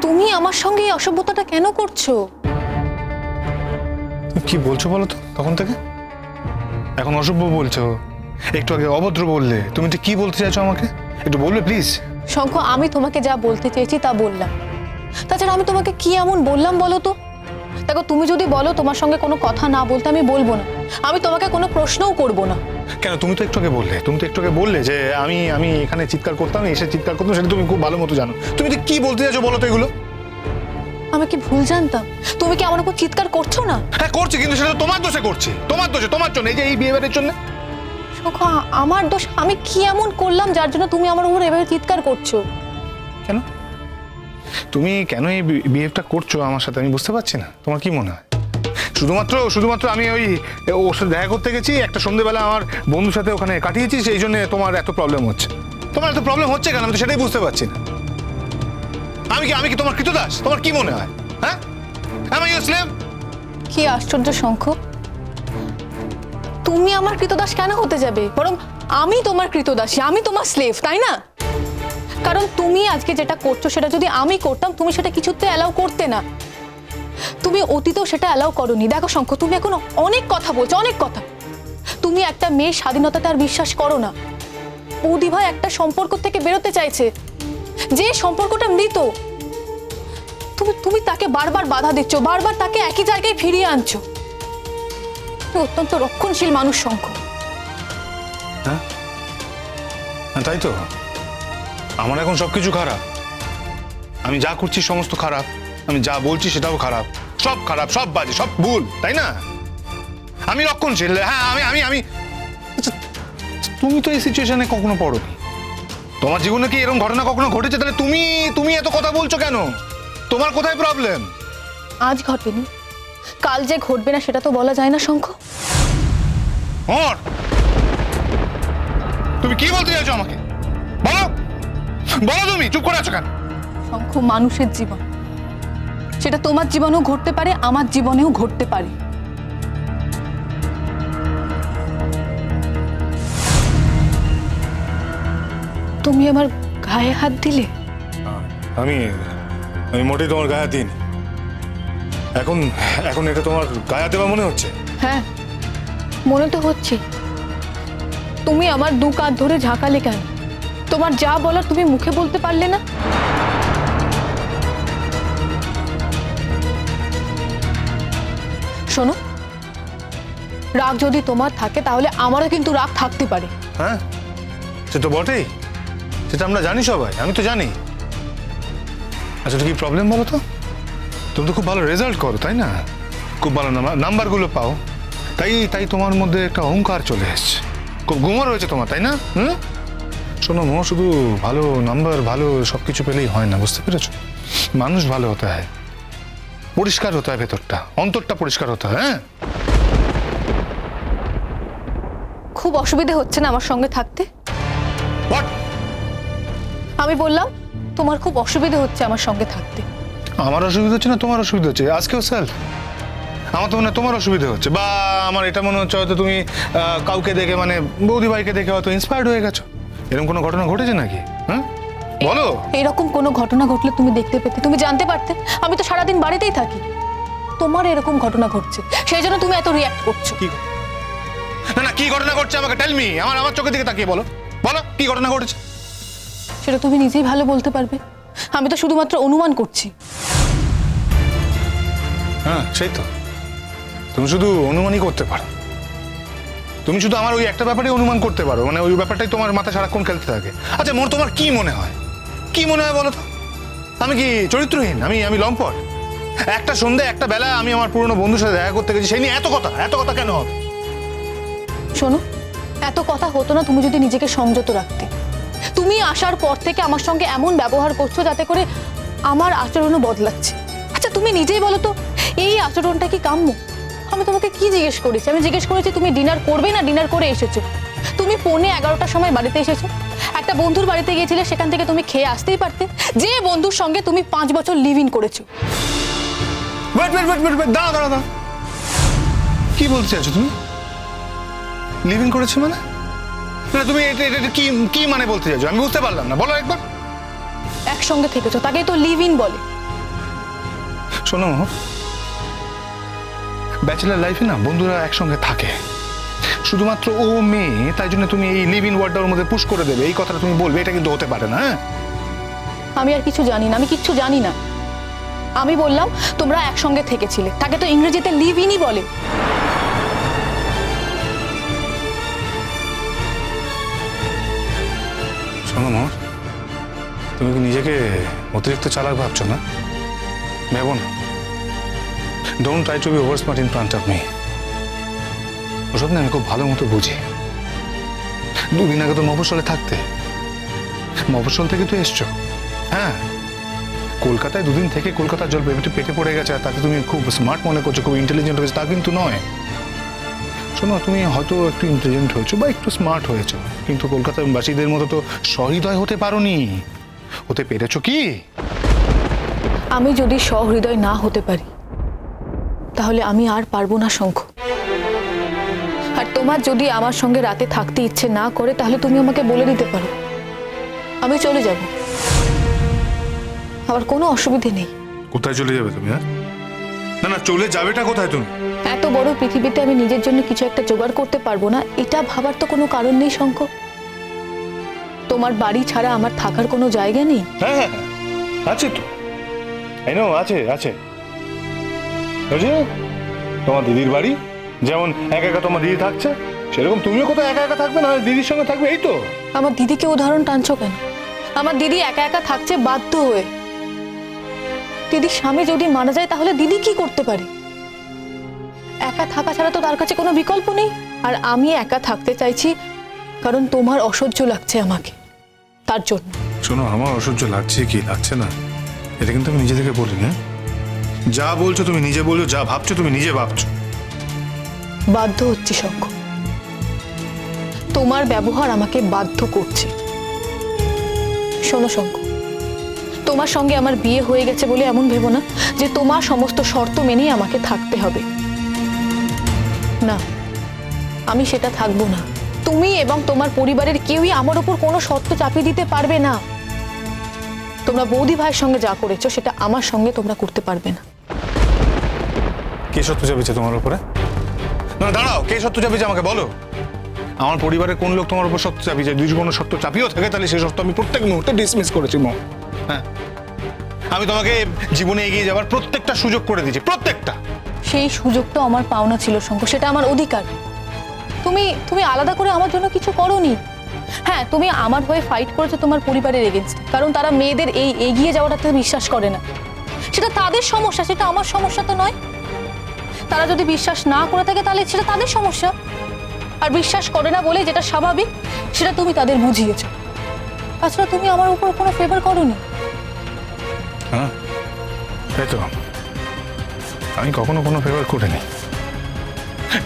তুমি আমার সঙ্গে এই অসভ্যতাটা কেন করছো? কি বলছো বলো তো তখন থেকে? এখন অসভ্য বলছো, একটু আগে অভদ্র বললে। তুমি তো কি বলতে চাইছো আমাকে একটু বলবে প্লিজ? শঙ্খ, আমি তোমাকে যা বলতে চেয়েছি তা বললাম। তাছাড়া আমি তোমাকে কি এমন বললাম বলো তো? দেখো, তুমি যদি বলো তোমার সঙ্গে কোনো কথা না বলতে, আমি বলবো না। আমি তোমাকে কোনো প্রশ্নও করব না। কেন? তুমি তো একটু আগে বললে যে আমি এখানে চিৎকার করতাম, এসে চিৎকার করতাম, সেটা তুমি খুব ভালো মতো জানো। তুমি তো কি বলতে চাইছো বলো তো এগুলো? আমি কি ভুল জানতাম? তুমি কি আমার উপর চিৎকার করছো না? হ্যাঁ করছি, কিন্তু সেটা তো তোমার দোষে করছি, তোমার জন্য, এই যে এই বিহেভিয়ারের জন্য। শঙ্খ, আমার দোষ? আমি কি এমন করলাম যার জন্য তুমি আমার উপর এভাবে চিৎকার করছো? কেন তুমি কেন এই বিহেভটা করছো আমার সাথে আমি বুঝতে পারছি না। তোমার কি মনে হয় শুধুমাত্র আমি ওর সাথে দেখা করতে গেছি, একটা সন্ধ্যেবেলা আমার বন্ধুর সাথে ওখানে কাটিয়েছি, সেই জন্য তোমার এত প্রবলেম হচ্ছে? তোমার এত প্রবলেম হচ্ছে কেন আমি তো সেটাই বুঝতে পারছি না। আমি কি তোমার কৃতদাস? তোমার কি মনে হয়? হ্যাঁ, আমি ইসলাম। কি আশ্চর্য শঙ্খ, তুমি আমার কৃতদাস কেন হতে যাবে? বরং আমি তোমার কৃতদাসী, আমি তোমার স্লেভ, তাই না? কারণ তুমি আজকে যেটা করছো সেটা যদি আমি করতাম, তুমি সেটা কিছুতে অ্যালাউ করতে না। তুমি অতীতেও সেটা অ্যালাউ করোনি। দেখো শঙ্খ, তুমি এখন অনেক কথা বলছো, অনেক কথা। তুমি একটা মেয়ের স্বাধীনতাতে আর বিশ্বাস করো না। বৌদি ভাই একটা সম্পর্ক থেকে বেরোতে চাইছে, যে সম্পর্কটা মৃত। তুমি তাকে বারবার বাধা দিচ্ছ, বারবার তাকে একই জায়গায় ফিরিয়ে আনছো। তুমি অত্যন্ত রক্ষণশীল মানুষ শঙ্খ। হ্যাঁ, তাই তো। আমার এখন সবকিছু খারাপ, আমি যা করছি সমস্ত খারাপ, আমি যা বলছি সেটাও খারাপ, সব খারাপ, সব বাজে, সব ভুল, তাই না? আমি রক্ষণশীল, হ্যাঁ আমি আচ্ছা, তুমি তো এই সিচুয়েশনে কখনো পড়োনি। তোমার জীবনে কি এরকম ঘটনা কখনো ঘটেছে? তাহলে তুমি এত কথা বলছো কেন? তোমার কোথায় প্রবলেম? আজ ঘটেনি, কাল যে ঘটবে না সেটা তো বলা যায় না শঙ্খ। তুমি কি বলতে চাইছো আমাকে? বলো বলো, তুমি চুপ করে আছো কেন? শঙ্খ, মানুষের জীবন, সেটা তোমার জীবনেও ঘটতে পারে, আমার জীবনেও ঘটতে পারে। তুমি আমার গায়ে হাত দিলে। আমি মোটেই তোমার গায়ে হাত দিইনি। এখন এটা তোমার গায়ে হাত দেওয়া মনে হচ্ছে? হ্যাঁ, মনে তো হচ্ছে। তুমি আমার দু কাঁধ ধরে ঝাঁকালে কেন? তোমার যা বলার তুমি মুখে বলতে পারলে না? শোনো, রাগ যদি তোমার থাকে তাহলে আমারও কিন্তু রাগ থাকতে পারে। হ্যাঁ, সে তো বটেই, সেটা আমরা জানি সবাই, আমি তো জানি। আচ্ছা, কি প্রবলেম বলো তো? তুমি তো খুব ভালো রেজাল্ট করো, তাই না? খুব ভালো নাম্বারগুলো পাও, তাই তোমার মধ্যে একটা অহংকার চলে এসছে, খুব গুমর হয়েছে তোমার, তাই না? শোনো মো, শুধু ভালো নাম্বার, ভালো সবকিছু পেলেই হয় না, বুঝতে পেরেছো? মানুষ ভালো হতে হয়, পরিষ্কার হতে হয়, ভেতরটা, অন্তরটা পরিষ্কার হতে হয়। হ্যাঁ, খুব অসুবিধা হচ্ছে না আমার সঙ্গে থাকতে? What? আমি বললাম তোমার খুব অসুবিধা হচ্ছে আমার সঙ্গে থাকতে। আমার অসুবিধা হচ্ছে না তোমার অসুবিধা হচ্ছে? আজকেও স্যার আমার তো মনে হয় তোমার অসুবিধা হচ্ছে, বা আমার এটা মনে হচ্ছে হয়তো তুমি কাউকে দেখে, মানে বৌদি ভাইকে দেখে হয়তো ইন্সপায়ার্ড হয়ে গেছো। এরকম কোনো ঘটনা ঘটেছে নাকি? হ্যাঁ বলো। এরকম কোনো ঘটনা ঘটলে তুমি দেখতে পেতে, তুমি জানতে পারতে। আমি তো সারাদিন বাড়িতেই থাকি, তোমার এরকম ঘটনা ঘটছে সেই জন্য তুমি এত রিয়াক্ট করছো। না কি ঘটনা ঘটছে আমাকে টেল মি, আমার চোখের দিকে তাকিয়ে বলো কি ঘটনা ঘটেছে। সেটা তুমি নিজেই ভালো বলতে পারবে, আমি তো শুধুমাত্র অনুমান করছি। হ্যাঁ সেই তো, তুমি শুধু অনুমানই করতে পারো। তুমি শুধু আমার ওই একটা ব্যাপারে অনুমান করতে পারো, মানে ওই ব্যাপারটাই তোমার মাথায় সারাক্ষণ খেলতে থাকে। আচ্ছা তোমার কি মনে হয় বলো তো? আমি কি চরিত্রহীন? আমি লম্পট? একটা সন্ধ্যে একটা বেলা আমি আমার পুরনো বন্ধুর সাথে দেখা করতে গেছি, সেই নিয়ে এত কথা কেন হবে? শোনো, এত কথা হতো না তুমি যদি নিজেকে সংযত রাখতে। তুমি আসার পর থেকে আমার সঙ্গে এমন ব্যবহার করছো যাতে করে আমার আচরণও বদলাচ্ছে। আচ্ছা তুমি নিজেই বলো তো, এই আচরণটা কি কাম্য? আমি তোমাকে কি জিজ্ঞেস করেছি? আমি জিজ্ঞেস করেছি তুমি ডিনার করবে না ডিনার করে এসেছো। তুমি 11:45টার সময় বাড়িতে এসেছো, একটা বন্ধুর বাড়িতে গিয়েছিলে, সেখান থেকে তুমি খেয়ে আসতেই পারতে, যে বন্ধুর সঙ্গে তুমি 5 বছর লিভ ইন করেছো। দাঁড়া, কি বলতে চাইছো তুমি? লিভ ইন করেছি মানে? তুমি এটা কি মানে বলতে চাইছো? আমি বুঝতে পারলাম না, বলো একবার। একসঙ্গে থেকেছো, তাকেই তো লিভ ইন বলে। শোনো, ব্যাচেলার লাইফে না বন্ধুরা একসঙ্গে থাকে, শুধুমাত্র ও মেয়ে তাই জন্য তুমি এই লিভ ইন ওয়ার্ডটা ওর মধ্যে পুশ করে দেবে, এই কথাটা তুমি বলবে, এটা কিন্তু হতে পারে না। হ্যাঁ, আমি আর কিছু জানি না, আমি কিচ্ছু জানি না। আমি বললাম তোমরা একসঙ্গে থেকেছিলে, তাকে তো ইংরেজিতে লিভ ইনই বলে। শোনো মোহর, তুমি কি নিজেকে অতিরিক্ত চালাক ভাবছো না? ভেবো না। Don't try to be over smart in front of me. ওসব না আমি খুব ভালো মতো বুঝি। দুদিন আগে তো মফস্বলে থাকতে, মফস্বল থেকে তো এসছো। হ্যাঁ, কলকাতায় দুদিন থেকে কলকাতার জল একটু পেটে পড়ে গেছে, আর তাকে তুমি খুব স্মার্ট মনে করছো, খুব ইন্টেলিজেন্ট হয়েছে, তা কিন্তু নয়। শোনো, তুমি হয়তো একটু ইন্টেলিজেন্ট হয়েছো বা একটু স্মার্ট হয়েছো, কিন্তু কলকাতার বাসীদের মতো তো সহৃদয় হতে পারোনি। হতে পেরেছো কি? আমি যদি সহৃদয় না হতে পারি তাহলে আমি আর পারবো না শঙ্খ। আর তোমার যদি আমার সঙ্গে রাতে থাকতে ইচ্ছে না করে তাহলে তুমি আমাকে বলে দিতে পারো, আমি চলে যাব, আমার কোনো অসুবিধে নেই। কোথায় চলে যাবে তুমি? হ্যাঁ, না না, চলে যাবেটা কোথায় তুমি? এত বড় পৃথিবীতে আমি নিজের জন্য কিছু একটা জোগাড় করতে পারবো না, এটা ভাবার তো কোনো কারণ নেই শঙ্খ। তোমার বাড়ি ছাড়া আমার থাকার কোনো জায়গা নেই? হ্যাঁ হ্যাঁ, আছে তো, এই নো, আছে আছে। বুঝলি, তোমার দিদির বাড়ি যেমন একা একা তোমার দিদি থাকছে, সেরকম তুমিও কোথাও একা একা থাকবে, না দিদির সঙ্গে থাকবে, এই তো। আমার দিদিকে উদাহরণ টানছো কেন? আমার দিদি একা একা থাকছে বাধ্য হয়ে। দিদির স্বামী যদি মারা যায় তাহলে দিদি কি করতে পারে? একা থাকা ছাড়া তো তার কাছে কোনো বিকল্প নেই। আর আমি একা থাকতে চাইছি কারণ তোমার অসহ্য লাগছে আমাকে, তার জন্য। শোনো, আমার অসহ্য লাগছে কি লাগছে না এটা কিন্তু আমি নিজে থেকে বলি না। যা বলছো তুমি নিজে বলছো, যা ভাবছো তুমি নিজে ভাবছো। বাধ্য হচ্ছি শঙ্খ, তোমার ব্যবহার আমাকে বাধ্য করছে। শোনো শঙ্খ, তোমার সঙ্গে আমার বিয়ে হয়ে গেছে বলে এমন ভেবো না যে তোমার সমস্ত শর্ত মেনেই আমাকে থাকতে হবে। না, আমি সেটা থাকবো না। তুমি এবং তোমার পরিবারের কেউই আমার উপর কোনো শর্ত চাপিয়ে দিতে পারবে না। তোমরা বৌদি ভাইয়ের সঙ্গে যা করেছো সেটা আমার সঙ্গে তোমরা করতে পারবে না। কে সত্য চাপিয়েছে তোমার উপরে? না দাঁড়াও, কে সত্য চাপিয়েছে আমাকে বলো। আমার পরিবারের কোন লোক তোমার উপর সত্য চাপিয়েছে? যদি কোনো সত্য চাপিয়েও থাকে তাহলে সেই সত্য আমি প্রত্যেক মুহূর্তে ডিসমিস করেছি। হ্যাঁ, আমি তোমাকে জীবনে এগিয়ে যাওয়ার প্রত্যেকটা সুযোগ করে দিয়েছি, প্রত্যেকটা। সেই সুযোগটা আমার পাওনা ছিল শঙ্খ, সেটা আমার অধিকার। তুমি তুমি আলাদা করে আমার জন্য কিছু করোনি। হ্যাঁ, তুমি আমার হয়ে ফাইট করেছো তোমার পরিবারের এগেনস্ট, কারণ তারা মেয়েদের এই এগিয়ে যাওয়াটাতে বিশ্বাস করে না। সেটা তাদের সমস্যা, সেটা আমার সমস্যা তো নয়। তারা যদি বিশ্বাস না করে থাকে তাহলে সেটা তাদের সমস্যা। আর বিশ্বাস করে না বলে যেটা স্বাভাবিক সেটা তুমি তাদের বুঝিয়েছো। তাছাড়া তুমি আমার উপর কোনো ফেভার করোনি। হ্যাঁ, তাই তো, আমি কখনো কোনো ফেভার করিনি।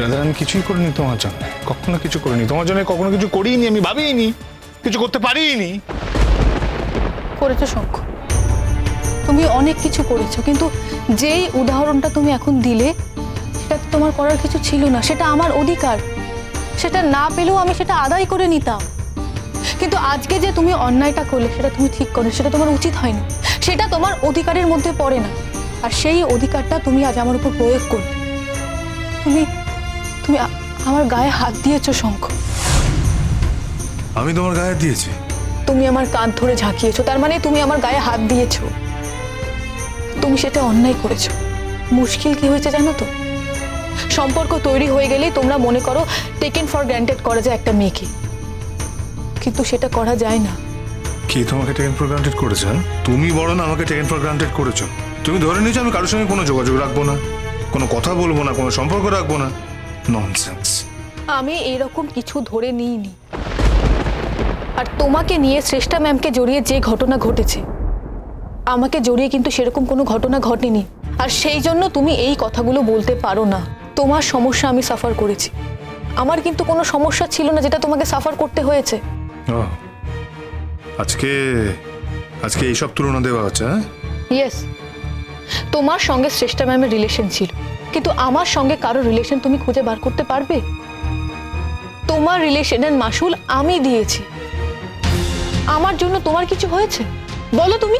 রাধা, আমি কিছুই করিনি তোমার জন্য, কখনো কিছু করিনি তোমার জন্য, কখনো কিছু করিনি, আমি ভাবিনি, কিছু করতে পারিনি। করেছো শঙ্খ, তুমি অনেক কিছু করেছো, কিন্তু যেই উদাহরণটা তুমি এখন দিলে সেটা তোমার করার কিছু ছিল না। সেটা আমার অধিকার, সেটা না পেলেও আমি সেটা আদায় করে নিতাম। কিন্তু আজকে যে তুমি অন্যায়টা করলে সেটা তুমি ঠিক করলে, সেটা তোমার উচিত হয়নি, সেটা তোমার অধিকারের মধ্যে পড়ে না। আর সেই অধিকারটা তুমি আজ আমার উপর প্রয়োগ করলে। তুমি তুমি আমার গায়ে হাত দিয়েছো শঙ্খ। আমি তোমার গায়ে দিয়েছি? তুমি আমার কাঁধ ধরে ঝাঁকিয়েছো, তার মানে তুমি আমার গায়ে হাত দিয়েছো। তুমি সেটা অন্যায় করেছো। মুশকিল কি হয়েছে জানো তো? সম্পর্ক তৈরি হয়ে গেলেই তোমরা মনে করো টেকেন ফর গ্রান্টেড করা যায় একটা মেয়েকে, কিন্তু সেটা করা যায় না। কি তোমাকে টেকেন ফর গ্রান্টেড করেছে? তুমি বড় না আমাকে টেকেন ফর গ্রান্টেড করেছো? তুমি ধরে নিয়েছো আমি কারোর সঙ্গে কোনো যোগাযোগ রাখবো না, কোনো কথা বলবো না, কোনো সম্পর্ক রাখবো না। ননসেন্স। আমি এরকম কিছু ধরে নিইনি। আর তোমাকে নিয়ে শ্রেষ্ঠা ম্যামকে জড়িয়ে যে ঘটনা ঘটেছে, আমাকে জড়িয়ে কিন্তু সেরকম কোনো ঘটনা ঘটেনি। আর সেই জন্য তুমি এই কথাগুলো বলতে পারো না। তোমার সমস্যা আমি সাফার করেছি, আমার কিন্তু কোনো সমস্যা ছিল না যেটা তোমাকে সাফার করতে হয়েছে। আজকে আজকে এইসব তুলনা দেওয়া হচ্ছে? ইয়েস, তোমার সঙ্গে শ্রেষ্ঠা ম্যামের রিলেশন ছিল, কিন্তু আমার সঙ্গে কারো রিলেশন তুমি খুঁজে বার করতে পারবে? তোমার রিলেশনের মাসুল আমি দিয়েছি। আমার জন্য তোমার কিছু হয়েছে বলো তুমি?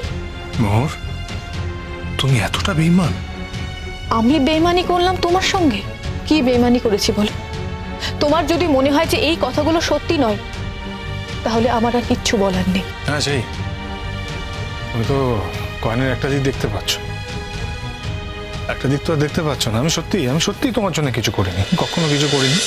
মোহর, তুমি এতটা বেঈমান? আমি বেইমানি করলাম তোমার সঙ্গে? কি বেইমানি করেছি বলো? তোমার যদি মনে হয় যে এই কথাগুলো সত্যি নয়, তাহলে আমার আর কিচ্ছু বলার নেই। হ্যাঁ সেই, তুমি তো কয়েনের একটা দিক দেখতে পাচ্ছ, একটা দিক তো আর দেখতে পাচ্ছ না। আমি সত্যি তোমার জন্য কিছু করিনি, কখনো কিছু করিনি।